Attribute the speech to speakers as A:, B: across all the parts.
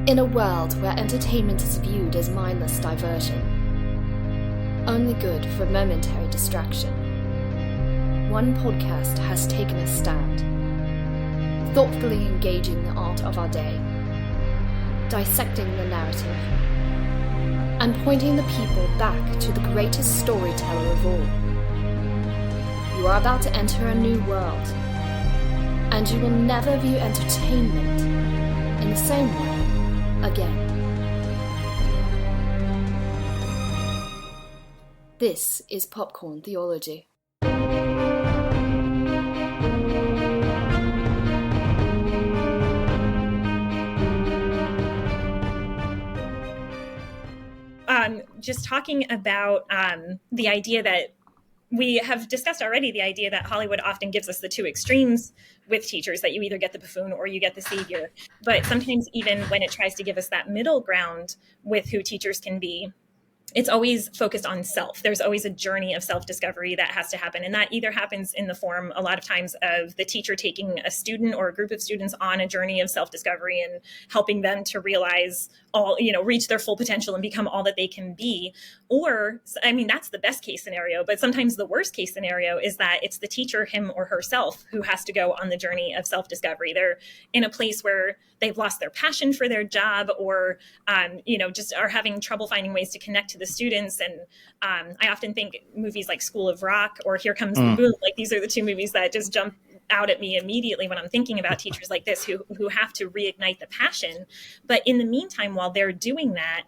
A: In a world where entertainment is viewed as mindless diversion, only good for momentary distraction, one podcast has taken a stand, thoughtfully engaging the art of our day, dissecting the narrative, and pointing the people back to the greatest storyteller of all. You are about to enter a new world, and you will never view entertainment in the same way again. This is Popcorn Theology.
B: Just talking about the idea that we have discussed already, the idea that Hollywood often gives us the two extremes with teachers, that you either get the buffoon or you get the savior. But sometimes even when it tries to give us that middle ground with who teachers can be, it's always focused on self. There's always a journey of self-discovery that has to happen. And that either happens in the form, a lot of times, of the teacher taking a student or a group of students on a journey of self-discovery and helping them to realize reach their full potential and become all that they can be. Or, I mean, that's the best case scenario. But sometimes the worst case scenario is that it's the teacher, him or herself, who has to go on the journey of self-discovery. They're in a place where they've lost their passion for their job, or, just are having trouble finding ways to connect to the students. And I often think movies like School of Rock or Here Comes the Boom, like these are the two movies that just jump out at me immediately when I'm thinking about teachers like this who have to reignite the passion. But in the meantime, while they're doing that,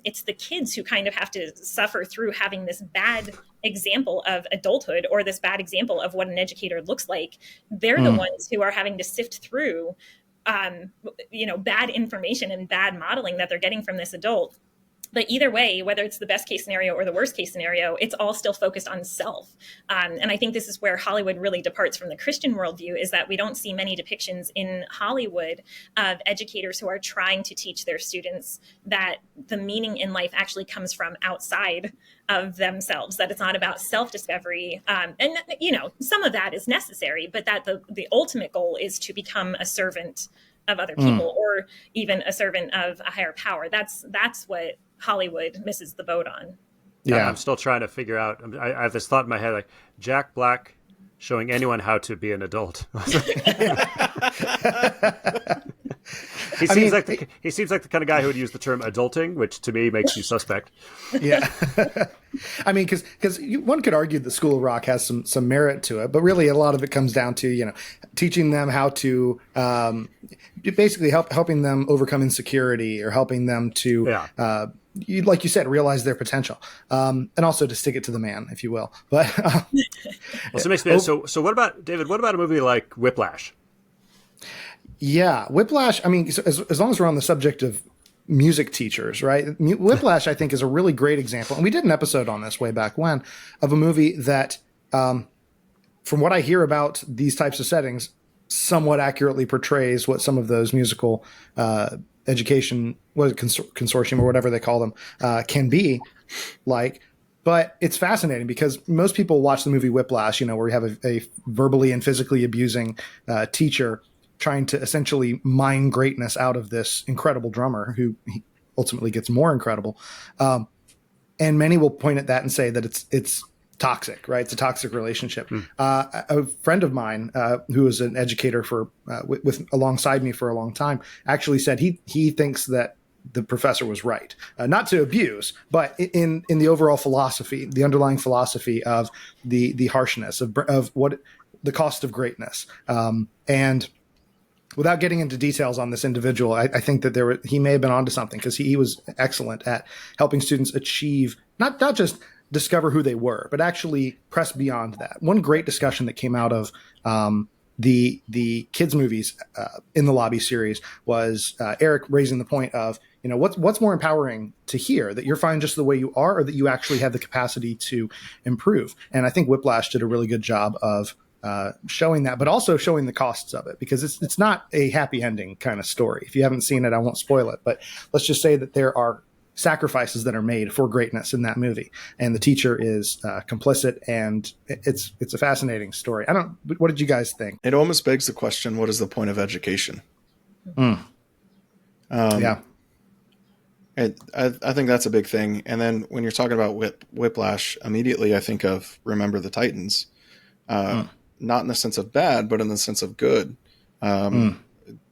B: it's the kids who kind of have to suffer through having this bad example of adulthood, or this bad example of what an educator looks like. They're the ones who are having to sift through bad information and bad modeling that they're getting from this adult. But either way, whether it's the best case scenario or the worst case scenario, it's all still focused on self. And I think this is where Hollywood really departs from the Christian worldview, is that we don't see many depictions in Hollywood of educators who are trying to teach their students that the meaning in life actually comes from outside of themselves, that it's not about self-discovery. And some of that is necessary, but that the ultimate goal is to become a servant of other people, or even a servant of a higher power. That's what Hollywood misses the boat on.
C: Yeah, I'm still trying to figure out. I have this thought in my head, like Jack Black showing anyone how to be an adult. He seems like the kind of guy who would use the term adulting, which to me makes you suspect.
D: Yeah. I mean, because one could argue that School of Rock has some merit to it, but really a lot of it comes down to, teaching them how to basically helping them overcome insecurity, or helping them to, like you said, realize their potential, and also to stick it to the man, if you will. But
C: so what about, David, what about a movie like Whiplash?
D: Yeah, Whiplash, I mean, as long as we're on the subject of music teachers, right? Whiplash, I think, is a really great example. And we did an episode on this way back when, of a movie that, from what I hear about these types of settings, somewhat accurately portrays what some of those musical education, consortium or whatever they call them, can be like. But it's fascinating because most people watch the movie Whiplash, where we have a verbally and physically abusing teacher trying to essentially mine greatness out of this incredible drummer who ultimately gets more incredible. And many will point at that and say that it's toxic, right? It's a toxic relationship. A friend of mine who was an educator with alongside me for a long time actually said he thinks that the professor was right, not to abuse, but in the overall philosophy, the underlying philosophy of the harshness of what the cost of greatness. And without getting into details on this individual, I think that he may have been onto something, because he was excellent at helping students achieve, not just discover who they were, but actually press beyond that. One great discussion that came out of the kids movies in the Lobby series was Eric raising the point of, what's more empowering to hear, that you're fine just the way you are, or that you actually have the capacity to improve. And I think Whiplash did a really good job of showing that, but also showing the costs of it, because it's not a happy ending kind of story. If you haven't seen it, I won't spoil it, but let's just say that there are sacrifices that are made for greatness in that movie, and the teacher is complicit, and it's a fascinating story. What did you guys think?
E: It almost begs the question, what is the point of education?
D: Yeah.
E: I think that's a big thing. And then when you're talking about Whiplash, immediately I think of Remember the Titans, not in the sense of bad, but in the sense of good.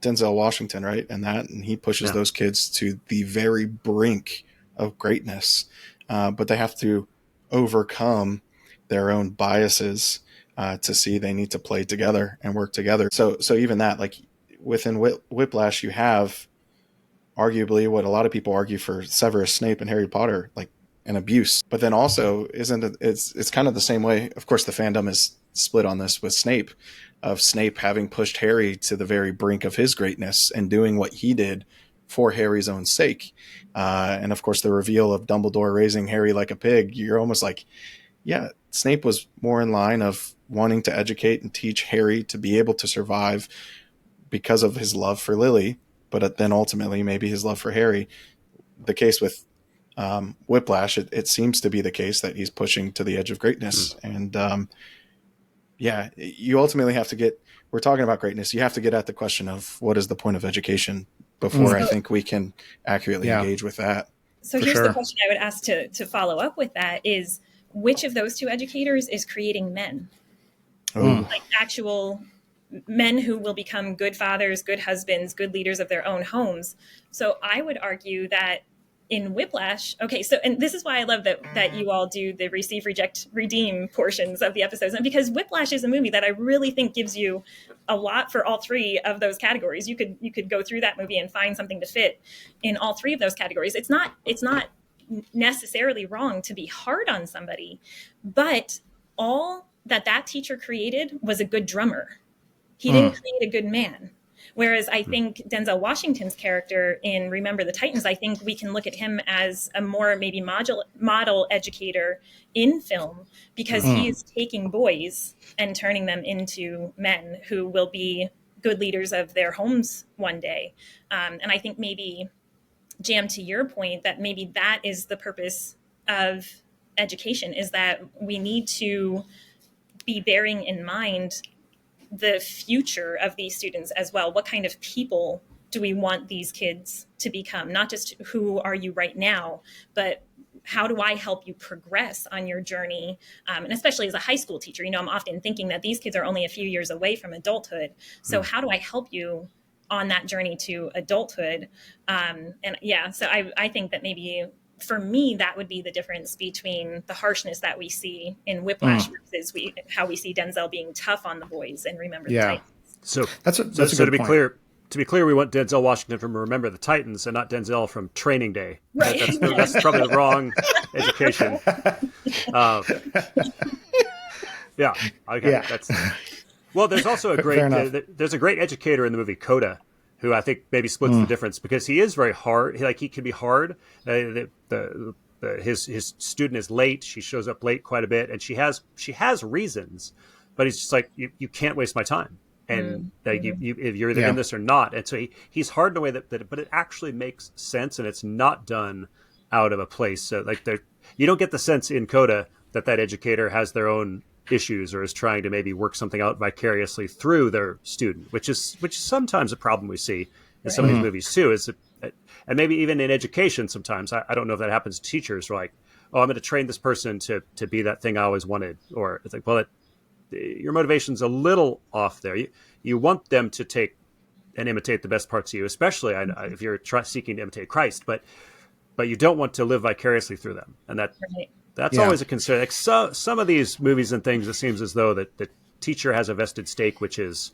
E: Denzel Washington, right? And he pushes those kids to the very brink of greatness, but they have to overcome their own biases to see they need to play together and work together. So even that, like within Whiplash, you have arguably what a lot of people argue for Severus Snape and Harry Potter, like an abuse. But then also it's kind of the same way. Of course, the fandom is split on this with Snape, of Snape having pushed Harry to the very brink of his greatness and doing what he did for Harry's own sake. And of course, the reveal of Dumbledore raising Harry like a pig, you're almost like, yeah, Snape was more in line of wanting to educate and teach Harry to be able to survive because of his love for Lily, but then ultimately maybe his love for Harry. The case with Whiplash, it seems to be the case that he's pushing to the edge of greatness. And you ultimately have to get, we're talking about greatness, you have to get at the question of what is the point of education before I think we can accurately engage with that.
B: So here's the question I would ask to follow up with that is, which of those two educators is creating men? Like actual men who will become good fathers, good husbands, good leaders of their own homes. So I would argue that in Whiplash, and this is why I love that you all do the receive, reject, redeem portions of the episodes. And because Whiplash is a movie that I really think gives you a lot for all three of those categories. You could go through that movie and find something to fit in all three of those categories. It's not necessarily wrong to be hard on somebody, but all that teacher created was a good drummer. He didn't create a good man. Whereas I think Denzel Washington's character in Remember the Titans, I think we can look at him as a more maybe model educator in film, because he is taking boys and turning them into men who will be good leaders of their homes one day. And I think maybe, Jam, to your point, that maybe that is the purpose of education, is that we need to be bearing in mind the future of these students as well. What kind of people do we want these kids to become? Not just who are you right now, but how do I help you progress on your journey? And especially as a high school teacher, I'm often thinking that these kids are only a few years away from adulthood. So how do I help you on that journey to adulthood? So I think that maybe for me, that would be the difference between the harshness that we see in Whiplash versus how we see Denzel being tough on the boys and Remember the Titans.
C: So
D: that's a good
C: to be point. To be clear, we want Denzel Washington from Remember the Titans and not Denzel from Training Day.
B: Right.
C: That's probably the wrong education. Well, there's also a great there's a great educator in the movie Coda, who I think maybe splits the difference, because he is very hard. He can be hard. His student is late. She shows up late quite a bit, and she has reasons, but he's just like, you can't waste my time, and you're either in this or not. And so he's hard in a way that but it actually makes sense, and it's not done out of a place. So you don't get the sense in Coda that educator has their own issues or is trying to maybe work something out vicariously through their student, which is sometimes a problem we see in some of these movies too. And maybe even in education sometimes, I don't know if that happens to teachers, like, oh, I'm going to train this person to be that thing I always wanted. Or it's like, well, your motivation's a little off there. You want them to take and imitate the best parts of you, especially if you're seeking to imitate Christ, but you don't want to live vicariously through them. And that's always a concern. Like some of these movies and things, it seems as though that the teacher has a vested stake, which is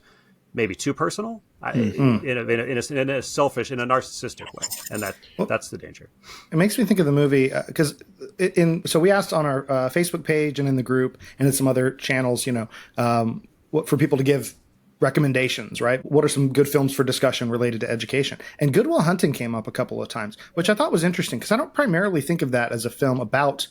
C: maybe too personal, in a selfish, in a narcissistic way, and that's the danger.
D: It makes me think of the movie because so we asked on our Facebook page and in the group and in some other channels, what for people to give recommendations, right? What are some good films for discussion related to education? And Good Will Hunting came up a couple of times, which I thought was interesting because I don't primarily think of that as a film about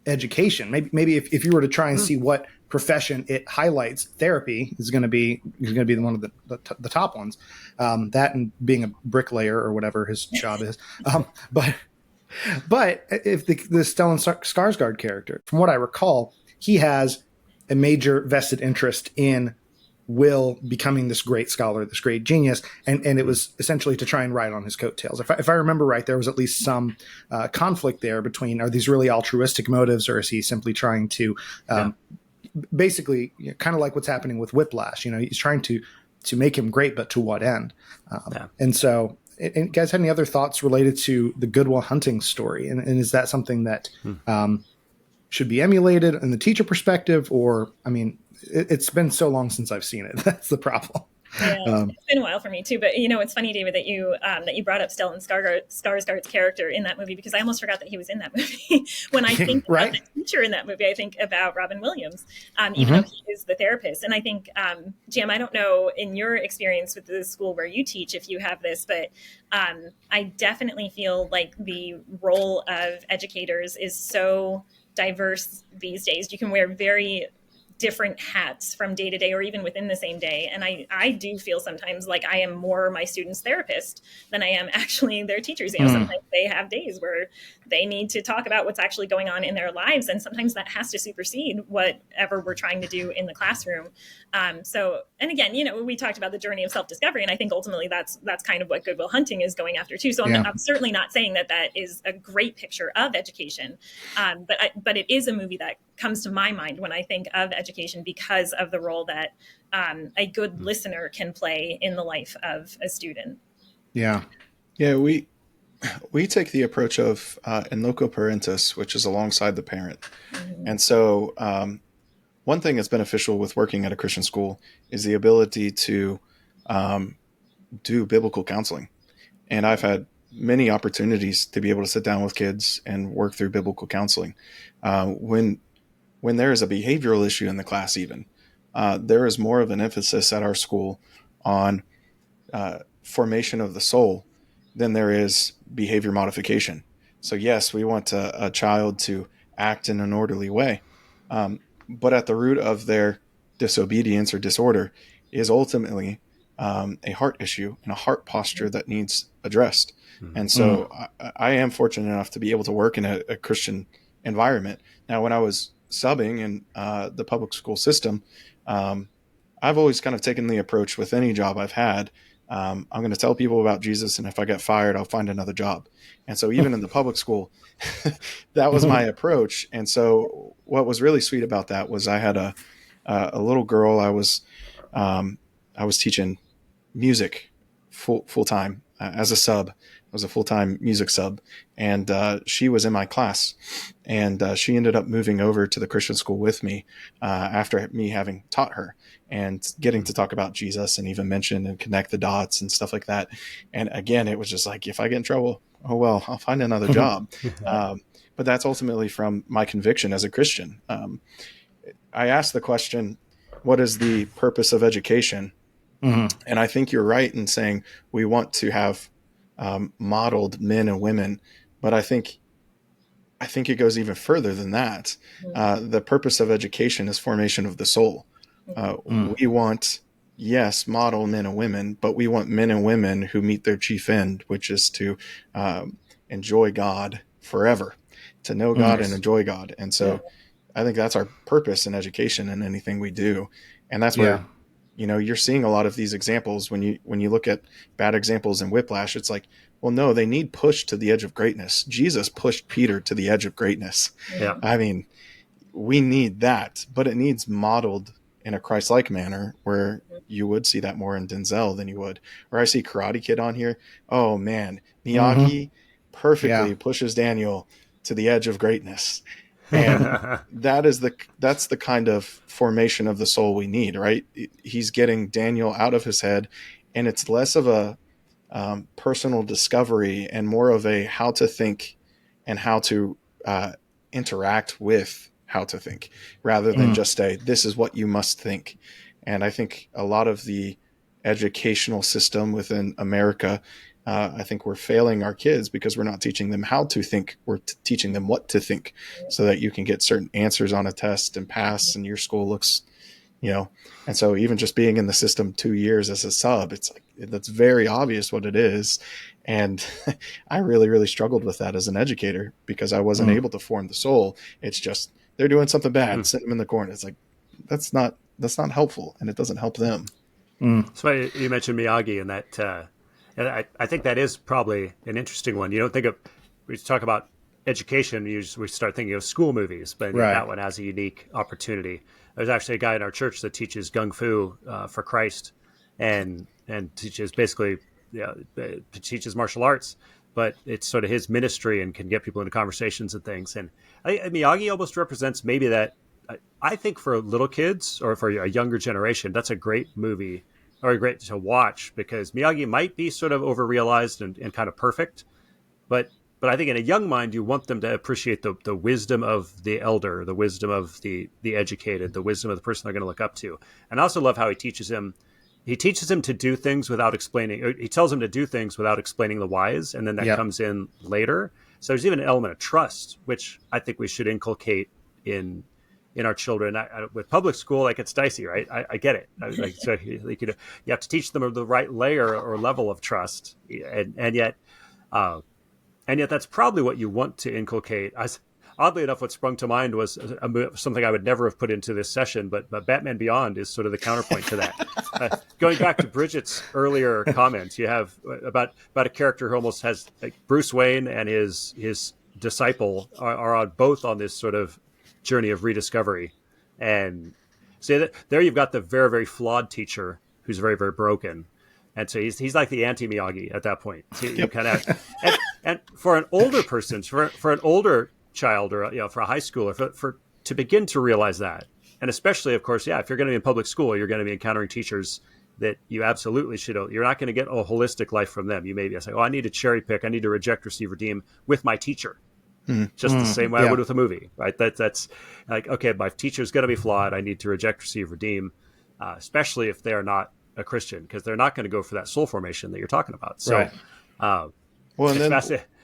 D: education. Maybe if you were to try and see what profession it highlights, therapy is going to be one of the top ones. That and being a bricklayer or whatever his job is. But if the Stellan Skarsgård character, from what I recall, he has a major vested interest in Will becoming this great scholar, this great genius. And it was essentially to try and ride on his coattails. If I remember right, there was at least some conflict there between, are these really altruistic motives, or is he simply trying to basically, kind of like what's happening with Whiplash, he's trying to make him great, but to what end? And so, and guys, had any other thoughts related to the Good Will Hunting story? And is that something that should be emulated in the teacher perspective? Or, I mean, it's been so long since I've seen it. That's the problem.
B: Yeah, it's been a while for me too. But it's funny, David, that you brought up Stellan Skarsgård's character in that movie, because I almost forgot that he was in that movie. When I think about the teacher in that movie, I think about Robin Williams, even though he is the therapist. And I think, Jam, I don't know in your experience with the school where you teach if you have this, but I definitely feel like the role of educators is so diverse these days. You can wear very different hats from day to day, or even within the same day. And I do feel sometimes like I am more my students' therapist than I am actually their teachers. Sometimes they have days where they need to talk about what's actually going on in their lives. And sometimes that has to supersede whatever we're trying to do in the classroom. And again, we talked about the journey of self-discovery. And I think ultimately that's kind of what Good Will Hunting is going after too. So I'm certainly not saying that is a great picture of education. But it is a movie that comes to my mind when I think of education, because of the role that a good listener can play in the life of a student.
E: Yeah, we take the approach of in loco parentis, which is alongside the parent. And so one thing that's beneficial with working at a Christian school is the ability to do biblical counseling. And I've had many opportunities to be able to sit down with kids and work through biblical counseling. When there is a behavioral issue in the class, even, there is more of an emphasis at our school on formation of the soul than there is behavior modification. So yes, we want a child to act in an orderly way. But at the root of their disobedience or disorder is ultimately a heart issue and a heart posture that needs addressed. And so I am fortunate enough to be able to work in a Christian environment. Now, when I was subbing in the public school system, I've always kind of taken the approach with any job I've had. I'm going to tell people about Jesus, and if I get fired, I'll find another job. And so even in the public school, that was my approach. And so what was really sweet about that was I had a little girl. I was teaching music full time as a sub. I was a full-time music sub, and she was in my class, and she ended up moving over to the Christian school with me after me having taught her and getting to talk about Jesus and even mention and connect the dots and stuff like that. And again, it was just like, if I get in trouble, oh, well, I'll find another job. But that's ultimately from my conviction as a Christian. I asked the question, what is the purpose of education? And I think you're right in saying we want to have modeled men and women, but I think it goes even further than that. The purpose of education is formation of the soul. We want, yes, model men and women, but we want men and women who meet their chief end, which is to enjoy God forever, to know God and enjoy God. And so I think that's our purpose in education and anything we do. And that's where, you're seeing a lot of these examples. When you look at bad examples in Whiplash, it's like, well, no, they need pushed to the edge of greatness. Jesus pushed Peter to the edge of greatness. Yeah. I mean, we need that, but it needs modeled in a Christ-like manner, where you would see that more in Denzel than you would. Or I see Karate Kid on here. Oh man, Miyagi perfectly pushes Daniel to the edge of greatness. And that's the kind of formation of the soul we need, right? He's getting Daniel out of his head, and it's less of a personal discovery and more of a how to think and how to interact with how to think, rather than just this is what you must think. And I think a lot of the educational system within America, I think we're failing our kids because we're not teaching them how to think. We're teaching them what to think, so that you can get certain answers on a test and pass, and your school looks, and so even just being in the system 2 years as a sub, it's like, that's very obvious what it is. And I really, really struggled with that as an educator, because I wasn't able to form the soul. It's just, they're doing something bad, sit them in the corner. It's like, that's not that's not helpful, and it doesn't help them.
C: So you mentioned Miyagi, and that, and I think that is probably an interesting one. You don't think of, we talk about education, we start thinking of school movies, but that one has a unique opportunity. There's actually a guy in our church that teaches Gung Fu for Christ, and teaches basically, teaches martial arts, but it's sort of his ministry and can get people into conversations and things. And Miyagi almost represents maybe that. I think for little kids or for a younger generation, that's a great movie or great to watch, because Miyagi might be sort of over-realized and kind of perfect. But I think in a young mind, you want them to appreciate the wisdom of the elder, the wisdom of the educated, the wisdom of the person they're going to look up to. And I also love how he teaches him to do things without explaining. Or he tells him to do things without explaining the whys, and then that comes in later. So there's even an element of trust, which I think we should inculcate in our children. With public school, like, it's dicey, right? I get it. So you have to teach them the right layer or level of trust, and yet that's probably what you want to inculcate. Oddly enough, what sprung to mind was something I would never have put into this session, but Batman Beyond is sort of the counterpoint to that. Going back to Bridget's earlier comments, you have about a character who almost has, like, Bruce Wayne and his disciple are both on this sort of journey of rediscovery, and so that there you've got the very, very flawed teacher who's very, very broken, and so he's like the anti-Miyagi at that point. So you kind of and for an older person, for an older child, or for a high schooler, for to begin to realize that, and especially, of course, if you're going to be in public school, you're going to be encountering teachers that you absolutely should. You're not going to get a holistic life from them. You may be saying, I need to cherry pick, I need to reject, receive, redeem with my teacher. Just the same way I would with a movie, right? That's like, okay, my teacher's going to be flawed. I need to reject, receive, redeem, especially if they are not a Christian, because they're not going to go for that soul formation that you're talking about. So,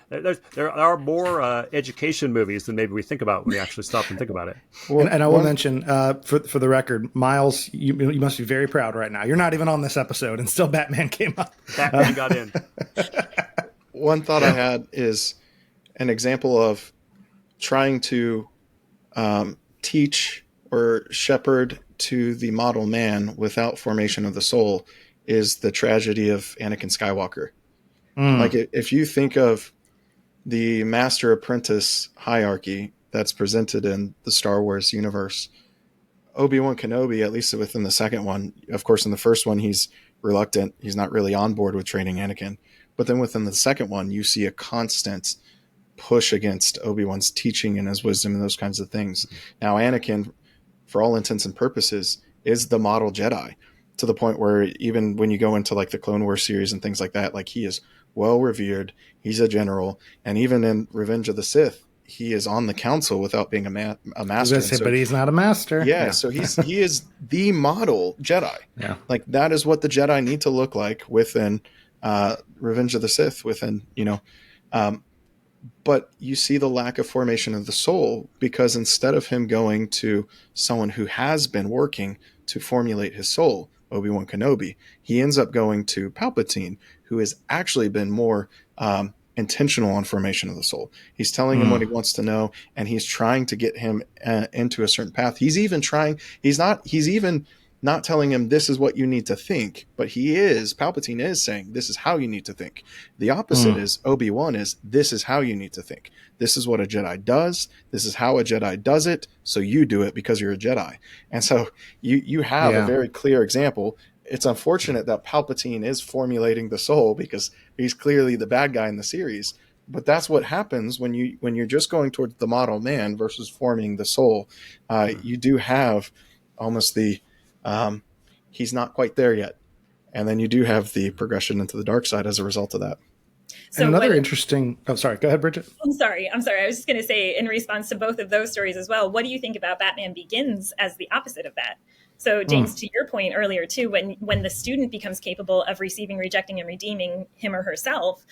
C: there are more education movies than maybe we think about when we actually stop and think about it.
D: And I will mention, for the record, Miles, you must be very proud right now. You're not even on this episode, and still Batman came up.
C: Batman got in.
E: One thought I had is an example of trying to teach or shepherd to the model man without formation of the soul is the tragedy of Anakin Skywalker. Like, if you think of the master apprentice hierarchy that's presented in the Star Wars universe, Obi-Wan Kenobi, at least within the second one, of course, in the first one, he's reluctant. He's not really on board with training Anakin. But then within the second one, you see a constant push against Obi-Wan's teaching and his wisdom and those kinds of things. Now, Anakin, for all intents and purposes, is the model Jedi, to the point where even when you go into, like, the Clone Wars series and things like that, like, he is well revered. He's a general. And even in Revenge of the Sith, he is on the council without being a master.
D: But he's not a master.
E: Yeah. So he is the model Jedi.
D: Yeah.
E: Like, that is what the Jedi need to look like within Revenge of the Sith, but you see the lack of formation of the soul, because instead of him going to someone who has been working to formulate his soul, Obi-Wan Kenobi, he ends up going to Palpatine, who has actually been more intentional on formation of the soul. He's telling him what he wants to know, and he's trying to get him into a certain path. He's even not telling him this is what you need to think, but Palpatine is saying this is how you need to think. The opposite is Obi-Wan is this is how you need to think. This is what a Jedi does. This is how a Jedi does it. So you do it because you're a Jedi. And so you have a very clear example. It's unfortunate that Palpatine is formulating the soul, because he's clearly the bad guy in the series. But that's what happens when you're just going towards the model man versus forming the soul. You do have almost he's not quite there yet. And then you do have the progression into the dark side as a result of that.
D: So and another interesting... Oh, sorry. Go ahead, Bridget.
B: I'm sorry. I was just going to say, in response to both of those stories as well, what do you think about Batman Begins as the opposite of that? So, James, to your point earlier, too, when the student becomes capable of receiving, rejecting, and redeeming him or herself,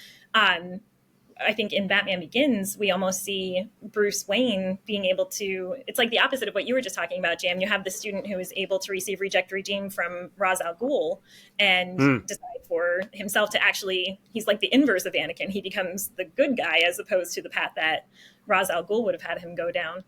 B: I think in Batman Begins, we almost see Bruce Wayne being able to, it's like the opposite of what you were just talking about, Jam. You have the student who is able to receive, reject, redeem from Ra's al Ghul and decide for himself to actually, he's like the inverse of Anakin. He becomes the good guy as opposed to the path that Ra's al Ghul would have had him go down.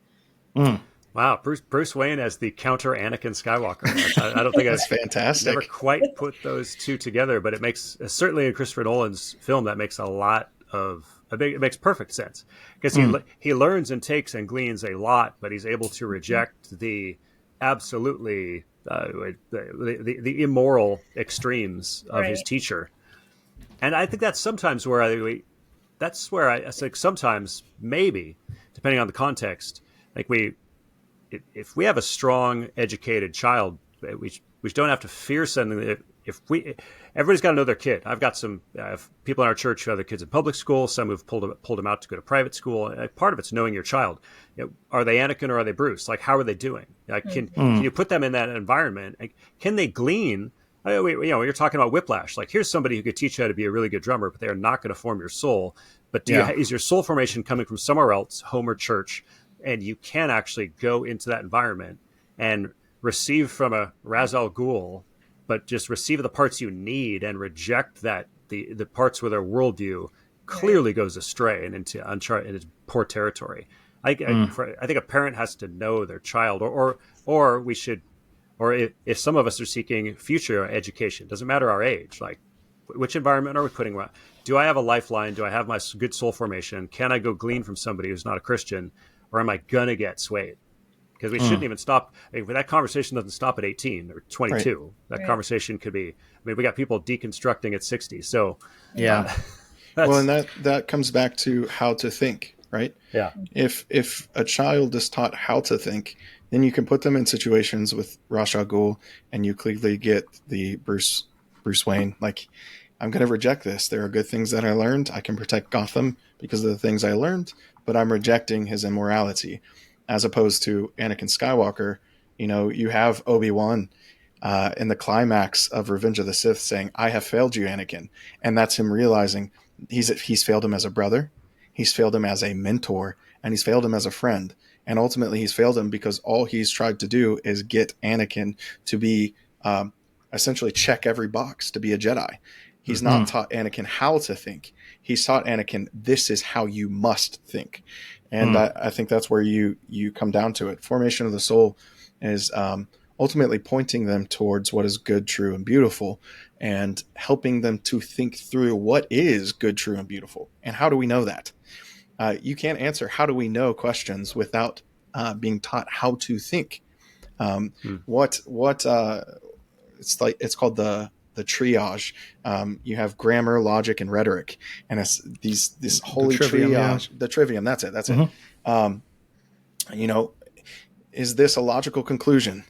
C: Wow, Bruce Wayne as the counter Anakin Skywalker. I don't think
E: That's fantastic.
C: Never quite put those two together, but it makes, certainly in Christopher Nolan's film, that makes it makes perfect sense, because he learns and takes and gleans a lot, but he's able to reject the absolutely the immoral extremes of his teacher. And I think that's sometimes where I think sometimes, maybe depending on the context, like if we have a strong, educated child, we don't have to fear sending it. Everybody's got to know their kid. I have people in our church who have their kids in public school. Some who've pulled them out to go to private school. And part of it's knowing your child. Are they Anakin or are they Bruce? Like, how are they doing? Like, can you put them in that environment? Like, can they glean? You're talking about Whiplash. Like, here's somebody who could teach you how to be a really good drummer, but they are not going to form your soul. But is your soul formation coming from somewhere else, home or church? And you can actually go into that environment and receive from a Ra's al Ghul, but just receive the parts you need and reject that the parts where their worldview clearly goes astray and into poor territory. I think a parent has to know their child, or we should, or if some of us are seeking future education, doesn't matter our age, like which environment are we putting? Do I have a lifeline? Do I have my good soul formation? Can I go glean from somebody who's not a Christian, or am I gonna get swayed? Because we shouldn't even stop. That conversation doesn't stop at 18 or 22. Right. That conversation could be. We got people deconstructing at 60. So
E: well, and that comes back to how to think, right?
C: Yeah.
E: If a child is taught how to think, then you can put them in situations with Ra's al Ghul, and you clearly get the Bruce Wayne. Like, I'm going to reject this. There are good things that I learned. I can protect Gotham because of the things I learned, but I'm rejecting his immorality. As opposed to Anakin Skywalker, you have Obi-Wan in the climax of Revenge of the Sith saying, "I have failed you, Anakin," and that's him realizing he's failed him as a brother, he's failed him as a mentor, and he's failed him as a friend, and ultimately he's failed him because all he's tried to do is get Anakin to be essentially check every box to be a Jedi. He's not taught Anakin how to think. He's taught Anakin, this is how you must think. And I think that's where you come down to it. Formation of the soul is ultimately pointing them towards what is good, true, and beautiful, and helping them to think through what is good, true, and beautiful. And how do we know that? You can't answer how do we know questions without being taught how to think. It's called the triage. You have grammar, logic, and rhetoric, and it's this holy triage. The trivium. That's it. Is this a logical conclusion?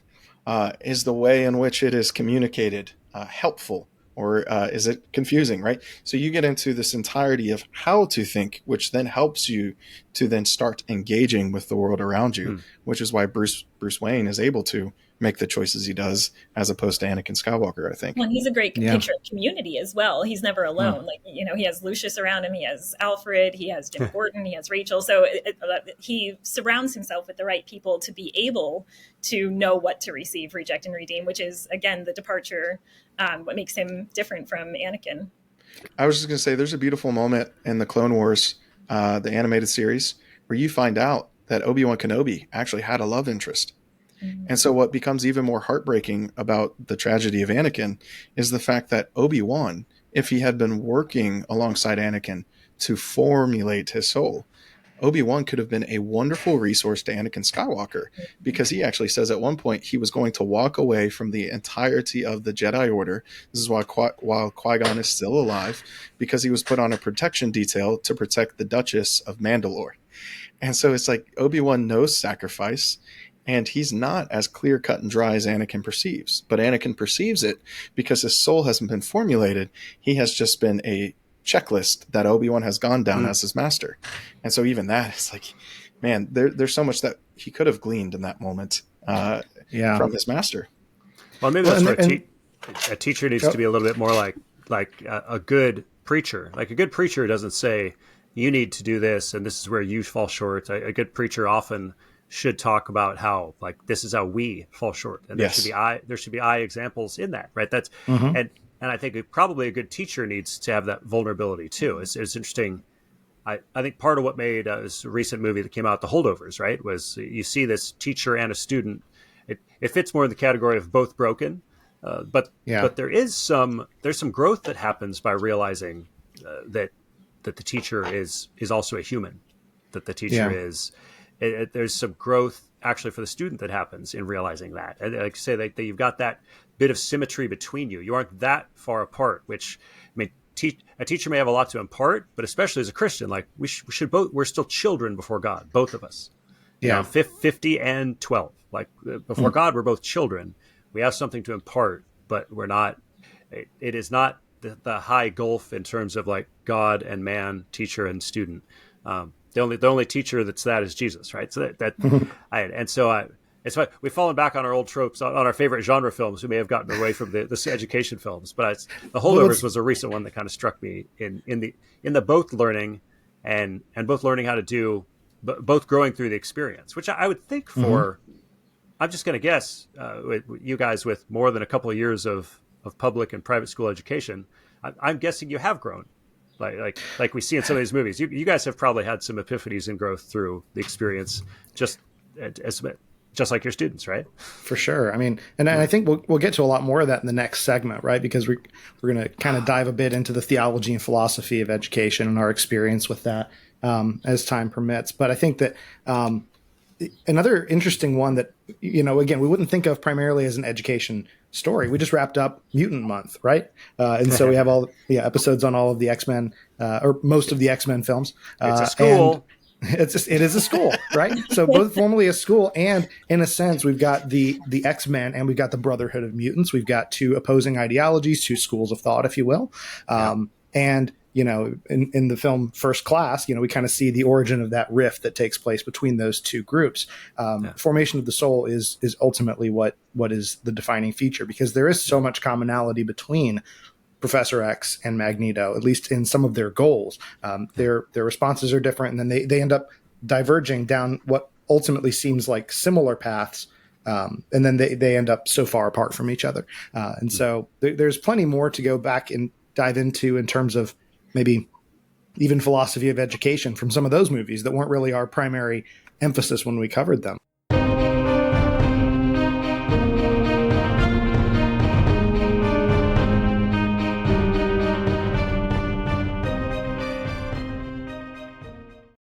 E: Is the way in which it is communicated helpful, or is it confusing? Right. So you get into this entirety of how to think, which then helps you to then start engaging with the world around you, which is why Bruce Wayne is able to make the choices he does, as opposed to Anakin Skywalker, I think.
B: Well, he's a great picture of community as well. He's never alone. He has Lucius around him. He has Alfred. He has Jim Gordon. He has Rachel. So he surrounds himself with the right people to be able to know what to receive, reject, and redeem, which is, again, the departure, what makes him different from Anakin.
E: I was just going to say, there's a beautiful moment in the Clone Wars, the animated series, where you find out that Obi-Wan Kenobi actually had a love interest. And so what becomes even more heartbreaking about the tragedy of Anakin is the fact that Obi-Wan, if he had been working alongside Anakin to formulate his soul, Obi-Wan could have been a wonderful resource to Anakin Skywalker, because he actually says at one point he was going to walk away from the entirety of the Jedi Order. This is while Qui-Gon is still alive, because he was put on a protection detail to protect the Duchess of Mandalore. And so it's like Obi-Wan knows sacrifice, and he's not as clear-cut and dry as Anakin perceives. But Anakin perceives it because his soul hasn't been formulated. He has just been a checklist that Obi-Wan has gone down as his master. And so even that is like, man, there's so much that he could have gleaned in that moment from his master.
C: Well, maybe that's where a teacher needs to be a little bit more like a good preacher. Like, a good preacher doesn't say, you need to do this, and this is where you fall short. A good preacher often should talk about how, like, this is how we fall short, and there should be I examples in that, right? That's and I think probably a good teacher needs to have that vulnerability too. It's interesting. I think part of what made this recent movie that came out, The Holdovers, right, was you see this teacher and a student. It fits more in the category of both broken, but there's some growth that happens by realizing that the teacher is also a human, that the teacher is. There's some growth actually for the student that happens in realizing that. And like I say, that you've got that bit of symmetry between you. You aren't that far apart, which, I mean, a teacher may have a lot to impart, but especially as a Christian, like we should both, we're still children before God, both of us.
D: Yeah.
C: You know, 50 and 12, like before God, we're both children. We have something to impart, but we're not, it is not the high gulf in terms of like God and man, teacher and student. The only teacher that is Jesus, right? So it's like we've fallen back on our old tropes, on our favorite genre films. We may have gotten away from the education films, but The Holdovers was a recent one that kind of struck me in the both learning and both learning how to do, both growing through the experience, which I would think for, I'm just going to guess, with you guys with more than a couple of years of public and private school education, I'm guessing you have grown. Like we see in some of these movies, you guys have probably had some epiphanies and growth through the experience, just like your students, right?
D: For sure. I mean, and I think we'll get to a lot more of that in the next segment, right? Because we're going to kind of dive a bit into the theology and philosophy of education and our experience with that as time permits. But I think that another interesting one that, again, we wouldn't think of primarily as an education story. We just wrapped up Mutant Month, right? And so we have all episodes on all of the X-Men, or most of the X-Men films.
C: It's a school.
D: It is a school, right? So both formally a school, and in a sense, we've got the X-Men and we've got the Brotherhood of Mutants. We've got two opposing ideologies, two schools of thought, if you will. And in the film First Class, we kind of see the origin of that rift that takes place between those two groups. Formation of the Soul is ultimately what is the defining feature, because there is so much commonality between Professor X and Magneto, at least in some of their goals. Their responses are different, and then they end up diverging down what ultimately seems like similar paths. And then they end up so far apart from each other. And so there's plenty more to go back and dive into in terms of maybe even philosophy of education from some of those movies that weren't really our primary emphasis when we covered them.